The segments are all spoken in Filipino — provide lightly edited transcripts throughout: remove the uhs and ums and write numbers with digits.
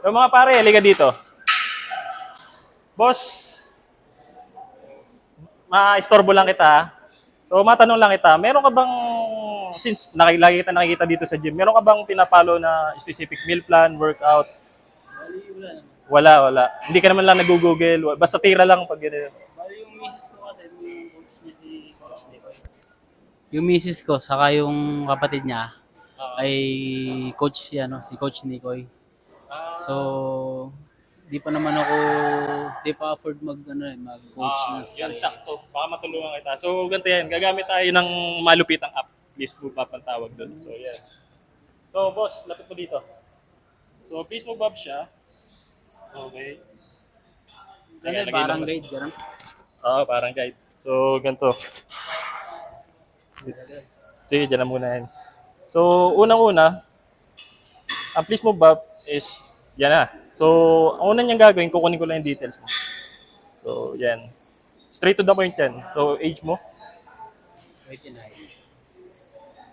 So mga pare, halika dito. Boss, ma-istorbo lang kita. So matanong lang kita, meron ka bang, since lagi kita nakikita dito sa gym, meron ka bang pinapalo na specific meal plan, workout? Bali, wala naman. Wala. Hindi ka naman lang nag-google, basta tira lang pag gano'n. Bali, yung misis ko kasi, yung coach niya si Coach Decoy. Yung misis ko, saka yung kapatid niya, ay coach si, si Coach Nicoy. So, di pa naman ako, di pa afford mag-coach ng Yun, sarili. sakto. Baka matulungan kita. So, ganito yan. Gagamit tayo ng malupitang app. Please move up ang tawag doon. So, yan. So, boss, lapit mo dito. So, please move up siya. Okay. Ano, Lagay parang lang. guide, gano'n. Oo, parang guide. So, ganito. Sige, dyan na muna yan. So, unang-una, ang please move up is, yan na. So, ang unang niyang gagawin, kukunin ko lang yung details mo. So, yan. Straight to the point yan. So, age mo, 29.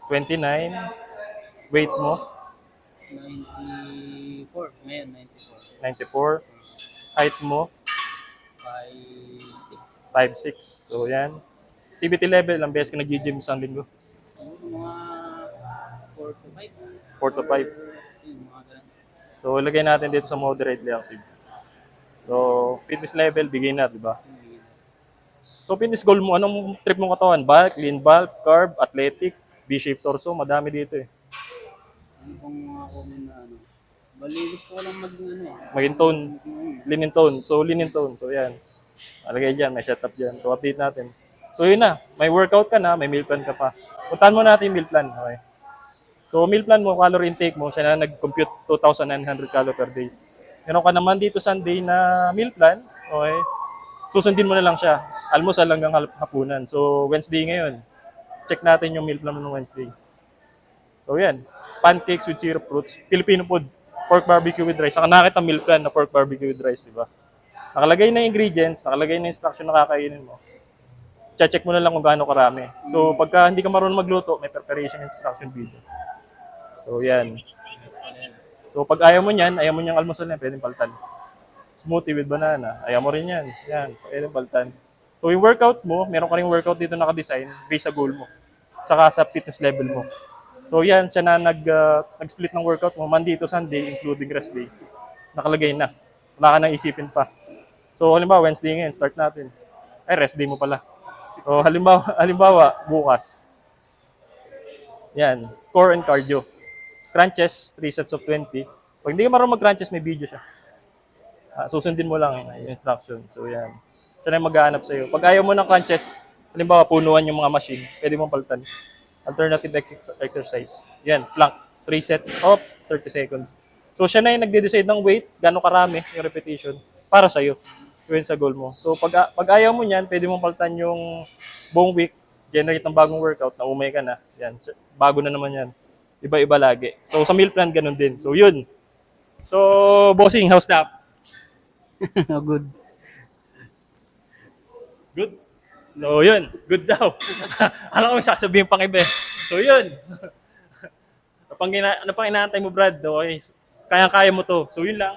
29. Weight mo, 94. Ngayon, 94. 94. Height mo, 5'6". 5'6". So, yan. Activity level, ilang beses ka nag-gym isang linggo? Mga 4 to 5. 4 to 5. Yun, mga ganun. So, ilagay natin dito sa moderately active. So, fitness level, beginner, di ba? So, fitness goal mo, anong trip mong katawan? Bulk, lean bulk, carb, athletic, V-shaped torso, madami dito eh. Ano bang mga comment na Bali, gusto ko lang Maging tone, lean and tone. So, lean and tone. So, yan. Alagay dyan, may setup dyan. So, update natin. So, yun na. May workout ka na, may meal plan ka pa. Puntahan mo natin yung meal plan. Okay. So, meal plan mo, calorie intake mo, siya na nag-compute 2,900 calories per day. Meron ka naman dito Sunday na meal plan. Okay. Susundin mo na lang siya. Almusal hanggang hapunan. So, Wednesday ngayon. Check natin yung meal plan mo ng Wednesday. So, yan. Pancakes with syrup fruits. Filipino food. Pork barbecue with rice. Saka nakita meal plan na pork barbecue with rice, di ba? Nakalagay na yung ingredients, nakalagay na yung instruction na kakainin mo. Check mo na lang kung gaano karami. So, pagka hindi ka marunong magluto, may preparation instruction video. So, yan. So, pag ayaw mo niyan, ayaw mo niyang almusal na, pwedeng paltan. Smoothie with banana, ayaw mo rin yan. Yan, pwedeng paltan. So, yung workout mo, meron ka rin workout dito naka-design based sa goal mo. Saka sa fitness level mo. So, yan, siya na nag-split ng workout mo, Monday to Sunday, including rest day. Nakalagay na. Wala ka nang isipin pa. So, halimbawa, Wednesday ngayon, start natin. Ay, rest day mo pala. So, halimbawa bukas. Yan, core and cardio. Crunches, 3 sets of 20. Pag hindi ka marunong mag-crunches, may video siya. Susundin mo lang yung instruction. So, yan. Siya na yung maghahanap sa'yo. Pag ayaw mo ng crunches, halimbawa, punuan yung mga machine, pwede mong palitan. Alternative exercise. Yan, plank. 3 sets of 30 seconds. So, siya na yung nagde-decide ng weight, gano'ng karami yung repetition para sa'yo. Yun sa goal mo. So, pag ayaw mo niyan, pwede mong palitan yung buong week, generate ng bagong workout, na umay ka na. Yan, bago na naman yan. Iba-iba lagi. So, sa meal plan, ganun din. So, yun. So, bossing, how's that? Good. Good? So, yun. Good daw. Alam ko sasabihin pang iba. So, yun. Ano pang inaantay mo, Brad? Okay. Kaya-kaya mo to. So, yun lang.